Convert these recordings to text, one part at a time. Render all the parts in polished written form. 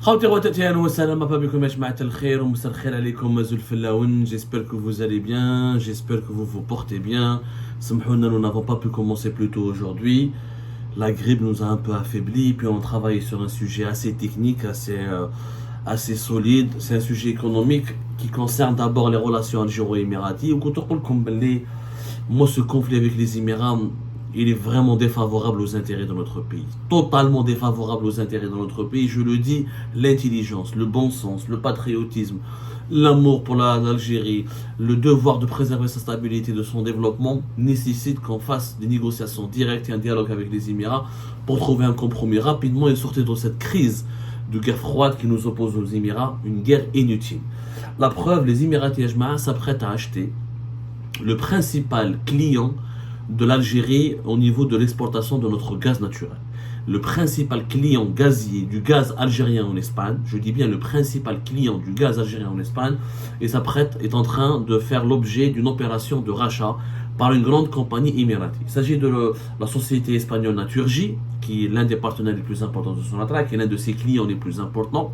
خوتي خواتاتي اهلا وسهلا مرحبا بكم يا جماعة الخير ومساء الخير عليكم زول الفلاون. J'espère que vous allez bien, j'espère que vous vous portez bien. سامحونا, nous n'avons pas pu commencer plus tôt aujourd'hui. La grippe nous a un peu affaiblis, puis on travaille sur un sujet assez technique, assez solide. C'est un sujet économique qui concerne d'abord les relations algéro-émiraties. Moi, ce conflit avec les Émirats, il est vraiment défavorable aux intérêts de notre pays. Totalement défavorable aux intérêts de notre pays. Je le dis, l'intelligence, le bon sens, le patriotisme, l'amour pour l'Algérie, le devoir de préserver sa stabilité, de son développement, nécessite qu'on fasse des négociations directes et un dialogue avec les Émirats pour trouver un compromis rapidement et sortir de cette crise de guerre froide qui nous oppose aux Émirats, une guerre inutile. La preuve, les Émiratis s'apprêtent à acheter le principal client de l'Algérie au niveau de l'exportation de notre gaz naturel. Le principal client gazier du gaz algérien en Espagne, je dis bien le principal client du gaz algérien en Espagne, est en train de faire l'objet d'une opération de rachat par une grande compagnie émiratie. Il s'agit de la société espagnole Naturgy, qui est l'un des partenaires les plus importants de Sonatrach, qui est l'un de ses clients les plus importants.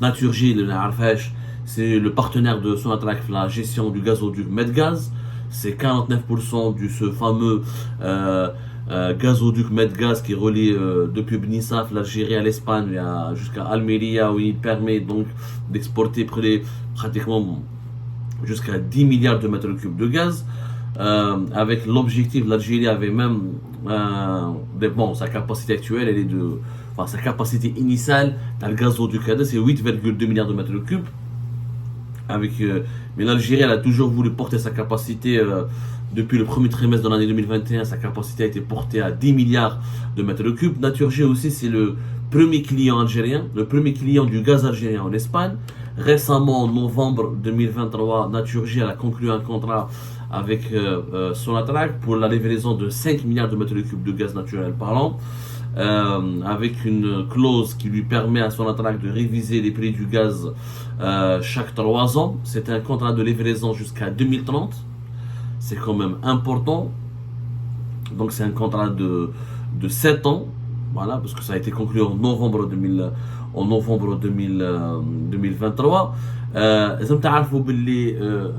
Naturgy, c'est le partenaire de Sonatrach pour la gestion du gazoduc Medgaz. C'est 49% de ce fameux gazoduc Medgaz qui relie depuis Bnissaf, l'Algérie à l'Espagne jusqu'à Almeria, où il permet donc d'exporter pratiquement jusqu'à 10 milliards de mètres cubes de gaz. Avec l'objectif, l'Algérie avait même sa capacité actuelle, sa capacité initiale dans le gazoduc, c'est 8,2 milliards de mètres cubes. Mais l'Algérie, elle a toujours voulu porter sa capacité depuis le premier trimestre de l'année 2021. Sa capacité a été portée à 10 milliards de mètres cubes. Naturgy aussi, c'est le premier client algérien, le premier client du gaz algérien en Espagne. Récemment, en novembre 2023, Naturgy a conclu un contrat avec Sonatrach pour la livraison de 5 milliards de mètres cubes de gaz naturel par an. Avec une clause qui lui permet à Sonatrach de réviser les prix du gaz chaque 3 ans. C'est un contrat de livraison jusqu'à 2030. C'est quand même important. Donc c'est un contrat de 7 ans. Voilà, parce que ça a été conclu en novembre 2023.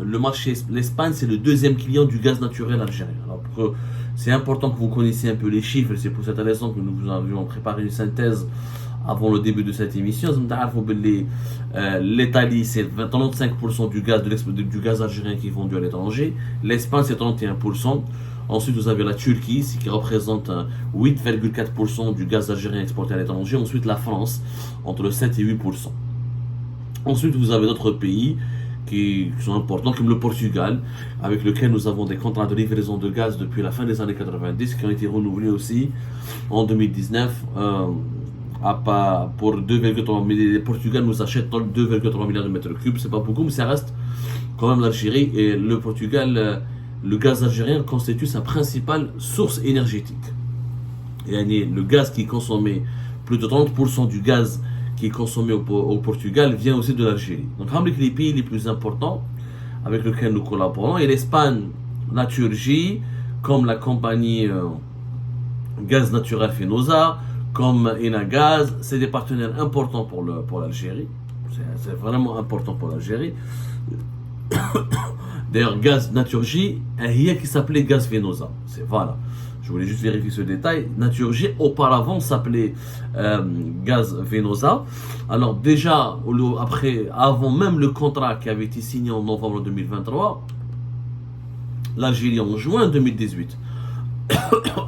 Le marché, l'Espagne, c'est le deuxième client du gaz naturel algérien. Alors, c'est important que vous connaissiez un peu les chiffres, c'est pour cette raison que nous vous avions préparé une synthèse avant le début de cette émission. L'Italie, c'est 35% du gaz algérien qui est vendu à l'étranger. L'Espagne, c'est 31%. Ensuite, vous avez la Turquie, qui représente 8,4% du gaz algérien exporté à l'étranger. Ensuite, la France, entre 7 et 8%. Ensuite, vous avez d'autres pays qui sont importants, comme le Portugal, avec lequel nous avons des contrats de livraison de gaz depuis la fin des années 90, qui ont été renouvelés aussi en 2019 pour 2,3 milliards. Le Portugal nous achète 2,3 milliards de mètres cubes, c'est pas beaucoup, mais ça reste quand même l'Algérie. Et le Portugal, le gaz algérien constitue sa principale source énergétique. Et le gaz qui est consommé, plus de 30% du gaz qui est consommé au Portugal vient aussi de l'Algérie. Donc, avec les pays les plus importants avec lesquels nous collaborons, et l'Espagne, Naturgy, comme la compagnie Gaz Natural Fenosa, comme Enagaz, c'est des partenaires importants pour l'Algérie. C'est vraiment important pour l'Algérie. D'ailleurs, Gaz Naturgy, qui s'appelait Gaz Fenosa. Voilà. Je voulais juste vérifier ce détail. Naturgy, auparavant, s'appelait Gaz Fenosa. Alors déjà, avant même le contrat qui avait été signé en novembre 2023, l'Algérie en juin 2018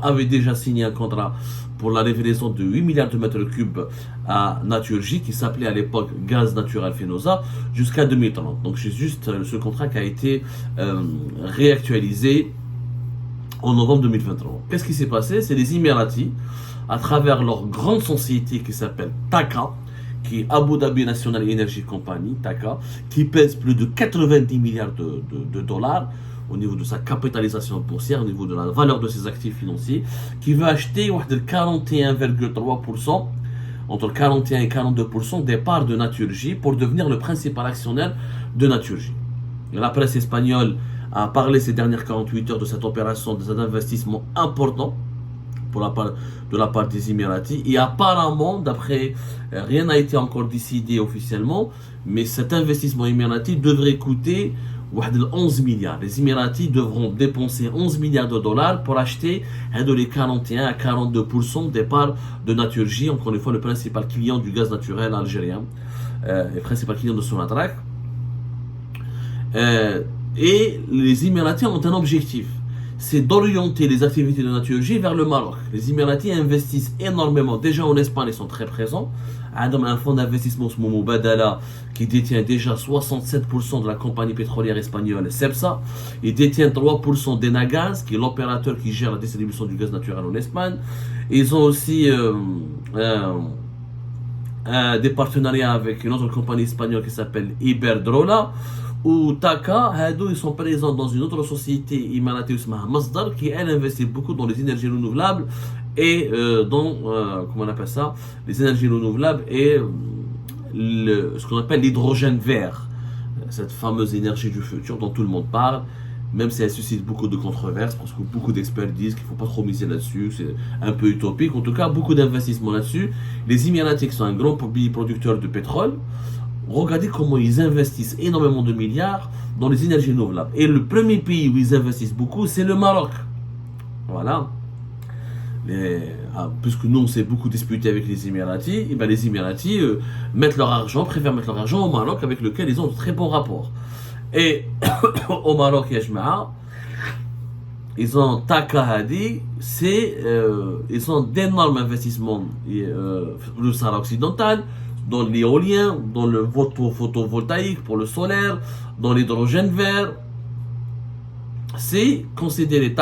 avait déjà signé un contrat pour la livraison de 8 milliards de mètres cubes à Naturgy, qui s'appelait à l'époque Gaz Natural Fenosa, jusqu'à 2030. Donc c'est juste ce contrat qui a été réactualisé en novembre 2023. Qu'est-ce qui s'est passé? C'est les Émiratis, à travers leur grande société qui s'appelle TAQA, qui est Abu Dhabi National Energy Company, TAQA, qui pèse plus de 90 milliards de dollars au niveau de sa capitalisation boursière, au niveau de la valeur de ses actifs financiers, qui veut acheter 41,3%, entre 41 et 42% des parts de Naturgy pour devenir le principal actionnaire de Naturgy. Et la presse espagnole a parlé ces dernières 48 heures de cette opération, de cet investissement important de la part des Émiratis. Et apparemment, d'après, rien n'a été encore décidé officiellement, mais cet investissement émirati devrait coûter 11 milliards. Les Émiratis devront dépenser 11 milliards de dollars pour acheter de les 41 à 42% des parts de Naturgy, encore une fois le principal client du gaz naturel algérien, le principal client de Sonatrach. Et les Émiratis ont un objectif, c'est d'orienter les activités de Naturgy vers le Maroc. Les Émiratis investissent énormément. Déjà en Espagne, ils sont très présents. Un fonds d'investissement Moumou Badala qui détient déjà 67% de la compagnie pétrolière espagnole Cepsa. Il détient 3% d'Enagaz, qui est l'opérateur qui gère la distribution du gaz naturel en Espagne. Ils ont aussi des partenariats avec une autre compagnie espagnole qui s'appelle Iberdrola. Ou Taka, ils sont présents dans une autre société émirati Masdar qui elle investit beaucoup dans les énergies renouvelables et dans comment on appelle ça, les énergies renouvelables et ce qu'on appelle l'hydrogène vert, cette fameuse énergie du futur dont tout le monde parle, même si elle suscite beaucoup de controverses parce que beaucoup d'experts disent qu'il ne faut pas trop miser là-dessus, c'est un peu utopique. En tout cas, beaucoup d'investissements là-dessus. Les Émiratis sont un grand pays producteur de pétrole. Regardez comment ils investissent énormément de milliards dans les énergies renouvelables. Et le premier pays où ils investissent beaucoup, c'est le Maroc. Voilà. Puisque nous, on s'est beaucoup disputé avec les Émiratis, et ben les Émiratis préfèrent mettre leur argent au Maroc, avec lequel ils ont de très bons rapports. Et au Maroc, ils ont Takahadi, ils ont d'énormes investissements le Sahara occidental, dans l'éolien, dans le photovoltaïque pour le solaire, dans l'hydrogène vert. C'est considéré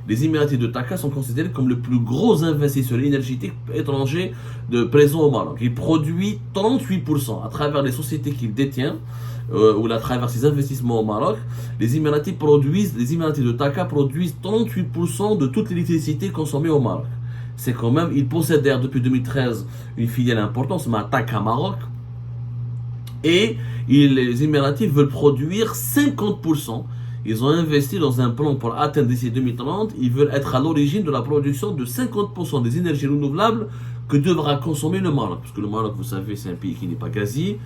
les Émiratis de Taka sont considérés comme le plus gros investisseur énergétique étranger présent au Maroc. Il produit 38% à travers les sociétés qu'il détient, ou à travers ses investissements au Maroc. Les Émiratis de Taka produisent 38% de toute l'électricité consommée au Maroc. C'est quand même, ils possèdent d'ailleurs depuis 2013 une filiale importante, c'est Taka Maroc. Et les Émiratis veulent produire 50%. Ils ont investi dans un plan pour atteindre d'ici 2030. Ils veulent être à l'origine de la production de 50% des énergies renouvelables que devra consommer le Maroc. Parce que le Maroc, vous savez, c'est un pays qui n'est pas gazier.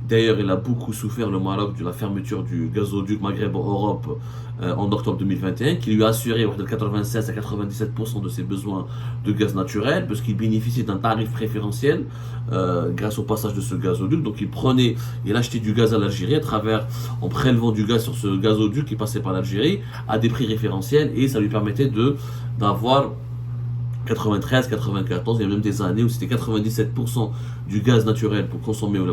D'ailleurs, il a beaucoup souffert, le Maroc, de la fermeture du gazoduc Maghreb en Europe en octobre 2021, qui lui a assuré de 96 à 97% de ses besoins de gaz naturel, parce qu'il bénéficiait d'un tarif préférentiel grâce au passage de ce gazoduc. Donc il achetait du gaz à l'Algérie en prélevant du gaz sur ce gazoduc qui passait par l'Algérie à des prix référentiels, et ça lui permettait d'avoir 93, 94, il y a même des années où c'était 97% du gaz naturel pour consommer ou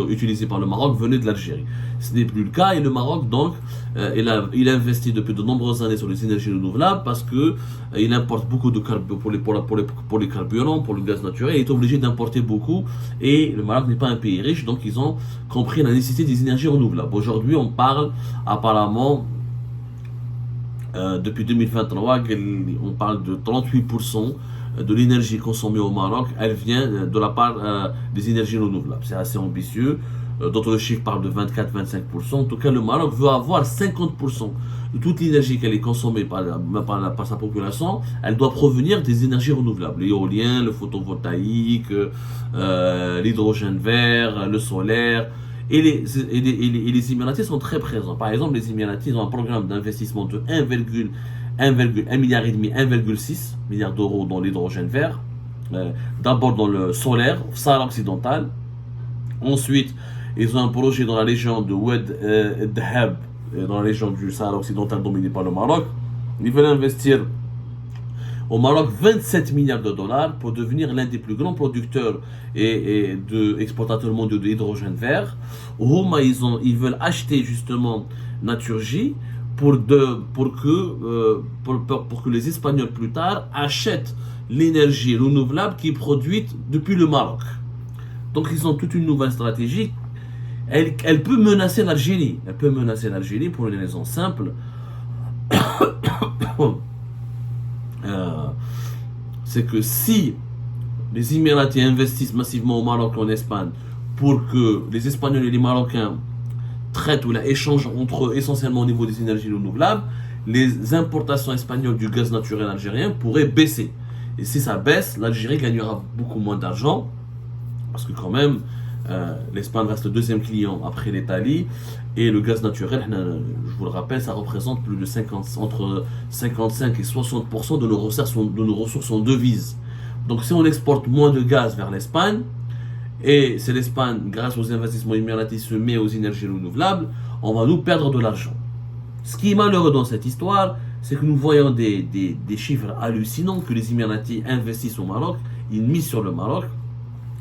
utilisé par le Maroc venait de l'Algérie. Ce n'est plus le cas, et le Maroc donc il investit depuis de nombreuses années sur les énergies renouvelables parce que il importe beaucoup de pour les carburants, pour le gaz naturel, il est obligé d'importer beaucoup, et le Maroc n'est pas un pays riche, donc ils ont compris la nécessité des énergies renouvelables. Aujourd'hui, on parle apparemment depuis 2023, on parle de 38% de l'énergie consommée au Maroc, elle vient de la part des énergies renouvelables. C'est assez ambitieux. D'autres chiffres parlent de 24-25%. En tout cas, le Maroc veut avoir 50% de toute l'énergie qu'elle est consommée par sa population. Elle doit provenir des énergies renouvelables. L'éolien, le photovoltaïque, l'hydrogène vert, le solaire. Et les Émiratis sont très présents. Par exemple, les Émiratis ont un programme d'investissement de 1,1 milliard et demi, 1,6 milliard d'euros dans l'hydrogène vert. D'abord dans le solaire, Sahara occidental. Ensuite, ils ont un projet dans la région de Oued Dhab, dans la région du Sahara occidental dominée par le Maroc. Ils veulent investir au Maroc 27 milliards de dollars pour devenir l'un des plus grands producteurs et exportateurs mondiaux d'hydrogène vert. Ils veulent acheter justement Naturgy pour que les Espagnols plus tard achètent l'énergie renouvelable qui est produite depuis le Maroc. Donc ils ont toute une nouvelle stratégie. Elle peut menacer l'Algérie. Elle peut menacer l'Algérie pour une raison simple. C'est que si les Émiratis investissent massivement au Maroc et en Espagne pour que les Espagnols et les Marocains traitent ou échangent entre eux essentiellement au niveau des énergies renouvelables, les importations espagnoles du gaz naturel algérien pourraient baisser. Et si ça baisse, l'Algérie gagnera beaucoup moins d'argent, parce que quand même, l'Espagne reste le deuxième client après l'Italie, et le gaz naturel, je vous le rappelle, ça représente plus de entre 55 et 60% de nos ressources en devises. Donc si on exporte moins de gaz vers l'Espagne, et c'est l'Espagne, grâce aux investissements émiratis, se met aux énergies renouvelables, on va nous perdre de l'argent. Ce qui est malheureux dans cette histoire, c'est que nous voyons des chiffres hallucinants que les Émiratis investissent au Maroc, ils misent sur le Maroc,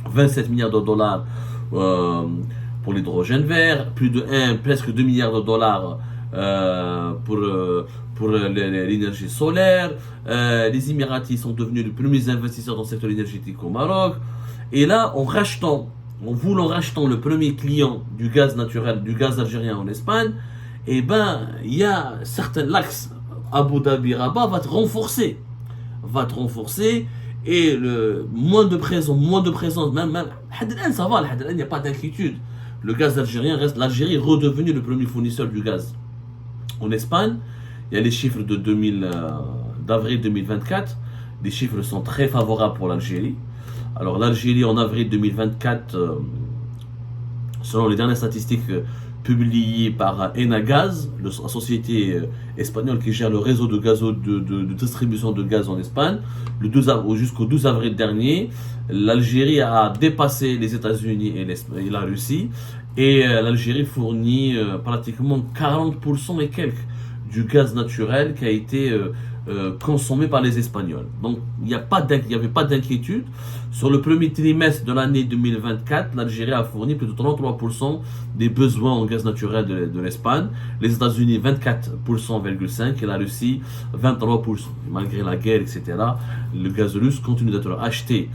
27 milliards de dollars pour l'hydrogène vert, presque 2 milliards de dollars pour l'énergie solaire. Les Émiratis sont devenus les premiers investisseurs dans le secteur énergétique au Maroc. Et là, en voulant racheter le premier client du gaz naturel, du gaz algérien en Espagne, eh ben, il y a l'axe Abu Dhabi Rabat va être renforcé. Et moins de présence, même, ça va, il n'y a pas d'inquiétude. Le gaz algérien reste, l'Algérie est redevenue le premier fournisseur du gaz. En Espagne, il y a les chiffres d'avril 2024. Les chiffres sont très favorables pour l'Algérie. Alors l'Algérie en avril 2024, selon les dernières statistiques publiées par Enagaz, la société espagnole qui gère le réseau de distribution de gaz en Espagne, jusqu'au 12 avril dernier, l'Algérie a dépassé les États-Unis et la Russie, et l'Algérie fournit pratiquement 40% et quelques du gaz naturel qui a été consommé par les Espagnols. Donc il n'y avait pas d'inquiétude. Sur le premier trimestre de l'année 2024, l'Algérie a fourni plus de 33% des besoins en gaz naturel de l'Espagne, les États-Unis 24,5% et la Russie 23%. Et malgré la guerre, etc., le gaz russe continue d'être acheté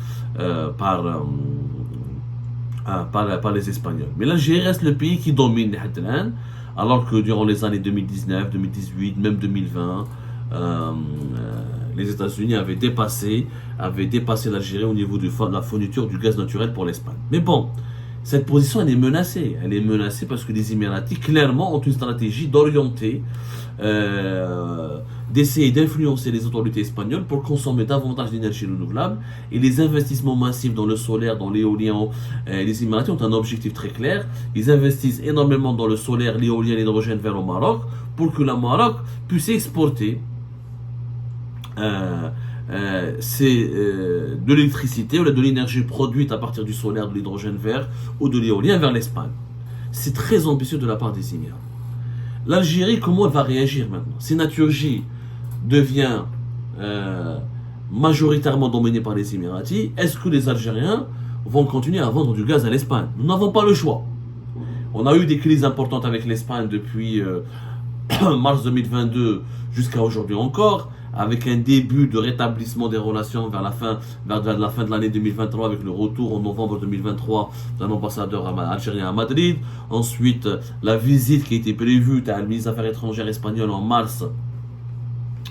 par les Espagnols. Mais l'Algérie reste le pays qui domine, alors que durant les années 2019, 2018, même 2020, les États-Unis avaient dépassé l'Algérie au niveau de la fourniture du gaz naturel pour l'Espagne. Mais bon, cette position elle est menacée. Elle est menacée parce que les Émiratis clairement ont une stratégie d'orienter, d'essayer d'influencer les autorités espagnoles pour consommer davantage d'énergie renouvelable, et les investissements massifs dans le solaire, dans l'éolien. Les Émiratis ont un objectif très clair. Ils investissent énormément dans le solaire, l'éolien, l'hydrogène vert au Maroc pour que le Maroc puisse exporter de l'électricité ou de l'énergie produite à partir du solaire, de l'hydrogène vert ou de l'éolien vers l'Espagne. C'est très ambitieux de la part des Émirats. L'Algérie, comment elle va réagir maintenant? Si Naturgy devient majoritairement dominée par les Émiratis, est-ce que les Algériens vont continuer à vendre du gaz à l'Espagne? Nous n'avons pas le choix. On a eu des crises importantes avec l'Espagne depuis mars 2022 jusqu'à aujourd'hui encore, avec un début de rétablissement des relations vers la fin de l'année 2023, avec le retour en novembre 2023 d'un ambassadeur algérien à Madrid. Ensuite, la visite qui était prévue à la ministre des Affaires étrangères espagnole en mars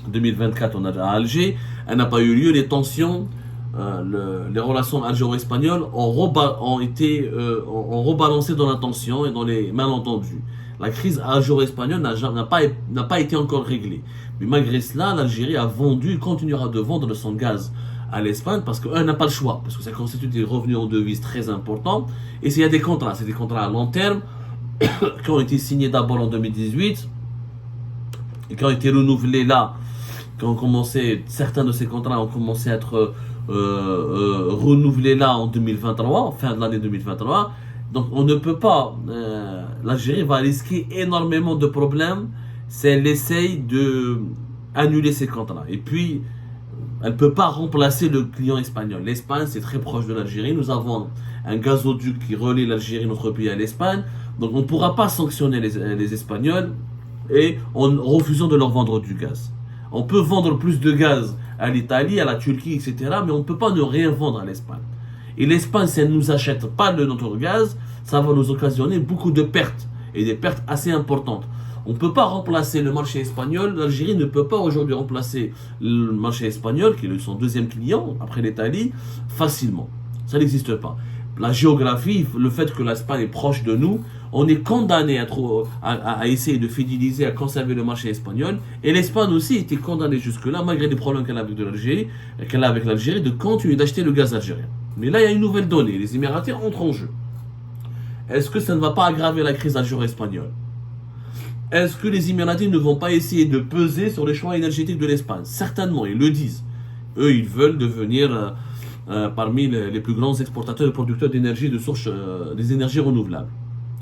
2024 à Alger, elle n'a pas eu lieu. Les tensions, les relations algéro-espagnoles ont rebalancé dans la tension et dans les malentendus. La crise algéro-espagnole n'a pas été encore réglée. Mais malgré cela, l'Algérie a vendu et continuera de vendre son gaz à l'Espagne parce qu'elle n'a pas le choix, parce que ça constitue des revenus en devises très importants. Et il y a des contrats, c'est des contrats à long terme qui ont été signés d'abord en 2018 et qui ont été renouvelés là, certains de ces contrats ont commencé à être renouvelés là en 2023, fin de l'année 2023. Donc on ne peut pas, l'Algérie va risquer énormément de problèmes si elle essaye d'annuler ces contrats. Et puis, elle ne peut pas remplacer le client espagnol. L'Espagne, c'est très proche de l'Algérie. Nous avons un gazoduc qui relie l'Algérie, notre pays, à l'Espagne. Donc on ne pourra pas sanctionner les Espagnols et en refusant de leur vendre du gaz. On peut vendre plus de gaz à l'Italie, à la Turquie, etc. Mais on ne peut pas ne rien vendre à l'Espagne. Et l'Espagne, si elle ne nous achète pas de notre gaz, ça va nous occasionner beaucoup de pertes, et des pertes assez importantes. On ne peut pas remplacer le marché espagnol. L'Algérie ne peut pas aujourd'hui remplacer le marché espagnol, qui est son deuxième client, après l'Italie, facilement. Ça n'existe pas. la géographie, le fait que l'Espagne est proche de nous, on est condamné à essayer de fidéliser, à conserver le marché espagnol. Et l'Espagne aussi était condamnée jusque-là, malgré les problèmes qu'elle a avec l'Algérie, de continuer d'acheter le gaz algérien. Mais là, il y a une nouvelle donnée. Les Émiratis entrent en jeu. Est-ce que ça ne va pas aggraver la crise algéro-espagnole? Est-ce que les Émiratis ne vont pas essayer de peser sur les choix énergétiques de l'Espagne? Certainement, ils le disent. Eux, ils veulent devenir parmi les plus grands exportateurs et producteurs d'énergie, des énergies renouvelables.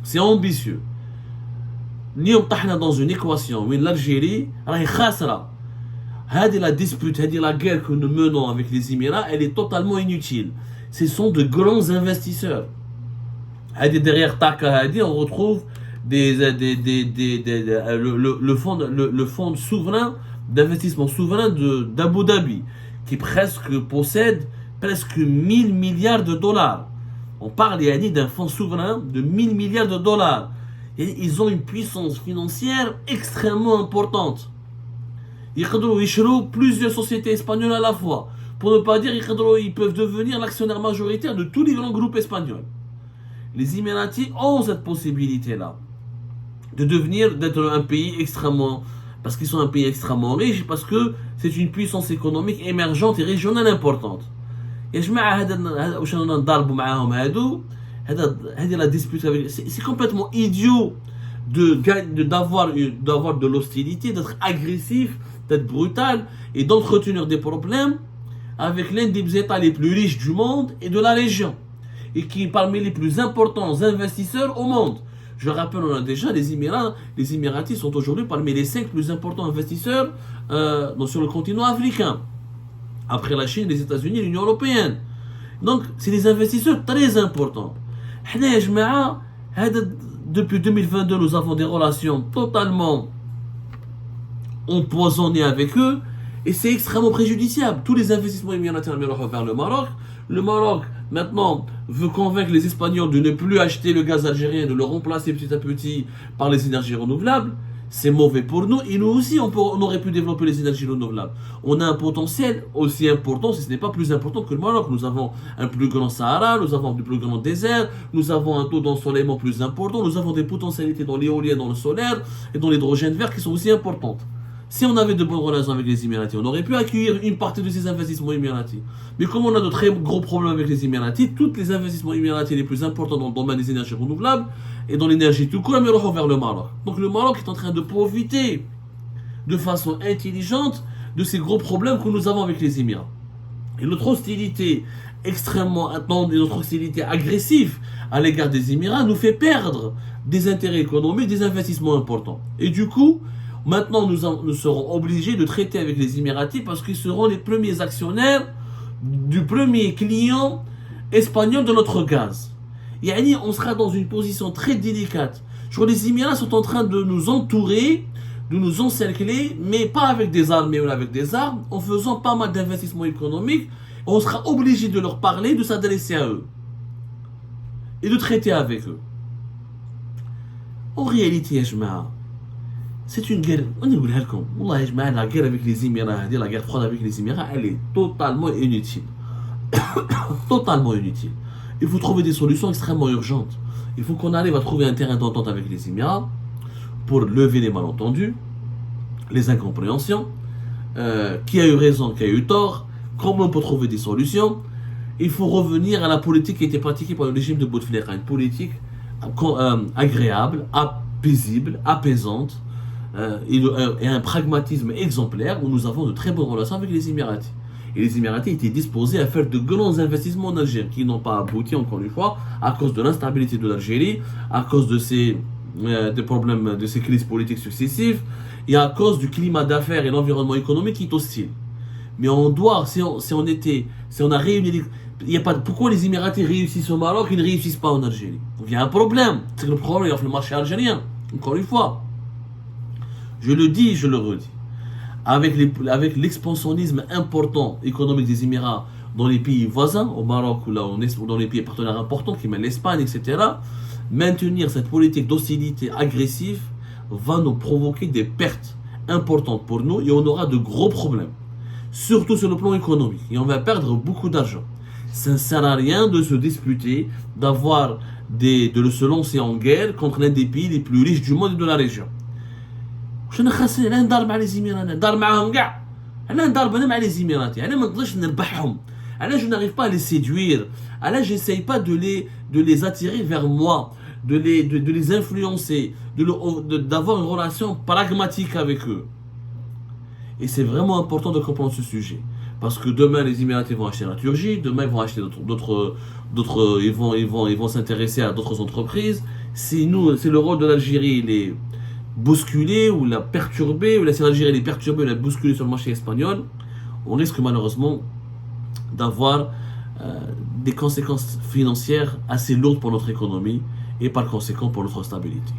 C'est ambitieux. اليوم طحنا dans une équation où l'Algérie راهي خاسرة. هذه la dispute, هذه la guerre que nous menons avec les Émirats, elle est totalement inutile. Ce sont de grands investisseurs. Derrière Taka Hadi, on retrouve le fonds souverain d'investissement souverain d'Abu Dhabi qui possède presque 1000 milliards de dollars. On parle d'un fonds souverain de 1000 milliards de dollars. Et ils ont une puissance financière extrêmement importante. Ils peuvent plusieurs sociétés espagnoles à la fois. Pour ne pas dire qu'ils peuvent devenir l'actionnaire majoritaire de tous les grands groupes espagnols. Les Émiratis ont cette possibilité-là d'être un pays extrêmement, parce qu'ils sont un pays extrêmement riche, parce que c'est une puissance économique émergente et régionale importante. Et je la dispute avec, c'est complètement idiot d'avoir de l'hostilité, d'être agressif, d'être brutal et d'entretenir des problèmes avec l'un des États les plus riches du monde et de la région, et qui est parmi les plus importants investisseurs au monde. Je rappelle, on a déjà les Émiratis sont aujourd'hui parmi les 5 plus importants investisseurs sur le continent africain, après la Chine, les États-Unis et l'Union européenne. Donc, c'est des investisseurs très importants. Depuis 2022, nous avons des relations totalement empoisonnées avec eux, et c'est extrêmement préjudiciable. Tous les investissements émiratis vers le Maroc. Le Maroc, maintenant, veut convaincre les Espagnols de ne plus acheter le gaz algérien, de le remplacer petit à petit par les énergies renouvelables. C'est mauvais pour nous, et nous aussi, on aurait pu développer les énergies renouvelables. On a un potentiel aussi important, si ce n'est pas plus important que le Maroc. Nous avons un plus grand Sahara, nous avons du plus grand désert, nous avons un taux d'ensoleillement plus important, nous avons des potentialités dans l'éolien, dans le solaire et dans l'hydrogène vert qui sont aussi importantes. Si on avait de bonnes relations avec les Émiratis, on aurait pu accueillir une partie de ces investissements émiratis. Mais comme on a de très gros problèmes avec les Émiratis, tous les investissements émiratis les plus importants dans le domaine des énergies renouvelables et dans l'énergie tout court, ils vont vers le Maroc. Donc le Maroc est en train de profiter de façon intelligente de ces gros problèmes que nous avons avec les Émirats. Et notre hostilité extrêmement intense, notre hostilité agressive à l'égard des Émirats nous fait perdre des intérêts économiques, des investissements importants. Et du coup, maintenant, nous serons obligés de traiter avec les Émiratis parce qu'ils seront les premiers actionnaires du premier client espagnol de notre gaz. Yani, on sera dans une position très délicate. Je crois que les Émirats sont en train de nous entourer, de nous encercler, mais pas avec des armées ou avec des armes, en faisant pas mal d'investissements économiques. On sera obligé de leur parler, de s'adresser à eux et de traiter avec eux. En réalité, c'est une guerre, on dit la guerre avec les Émirats, la guerre froide avec les Émirats, elle est totalement inutile. Totalement inutile. Il faut trouver des solutions extrêmement urgentes. Il faut qu'on arrive à trouver un terrain d'entente avec les Émirats pour lever les malentendus, les incompréhensions, qui a eu raison, qui a eu tort, comment on peut trouver des solutions. Il faut revenir à la politique qui a été pratiquée par le régime de Bouteflika, une politique agréable, paisible, apaisante, et un pragmatisme exemplaire où nous avons de très bonnes relations avec les Émiratis. Et les Émiratis étaient disposés à faire de grands investissements en Algérie qui n'ont pas abouti, encore une fois, à cause de l'instabilité de l'Algérie, à cause de des problèmes, de ces crises politiques successives, et à cause du climat d'affaires et l'environnement économique qui est hostile. Mais on doit, si on a réuni, pourquoi les Émiratis réussissent au Maroc et ne réussissent pas en Algérie? Il y a un problème, c'est que le problème est le marché algérien, encore une fois. Je le dis, je le redis. Avec l'expansionnisme important économique des Émirats dans les pays voisins, au Maroc ou dans les pays partenaires importants, qui mènent l'Espagne, etc., maintenir cette politique d'hostilité agressive va nous provoquer des pertes importantes pour nous et on aura de gros problèmes, surtout sur le plan économique, et on va perdre beaucoup d'argent. Ça ne sert à rien de se disputer, de se lancer en guerre contre l'un des pays les plus riches du monde et de la région. وشنا خاصين على ندار مع لي زيميرات ندار معاهم كاع انا ندار انا مع لي زيميرات انا ما نقدرش نربحهم انا je n'arrive pas à les séduire انا j'essaye pas de les attirer vers moi de les influencer d'avoir une relation pragmatique avec eux. Et c'est vraiment important de comprendre ce sujet parce que demain les Émiratis vont acheter la Turquie, demain ils vont acheter d'autres ils vont s'intéresser à d'autres entreprises. C'est le rôle de l'Algérie, il est bousculer ou la perturber, ou laisser l'Algérie les perturber ou la bousculer sur le marché espagnol, on risque malheureusement d'avoir des conséquences financières assez lourdes pour notre économie et par conséquent pour notre stabilité.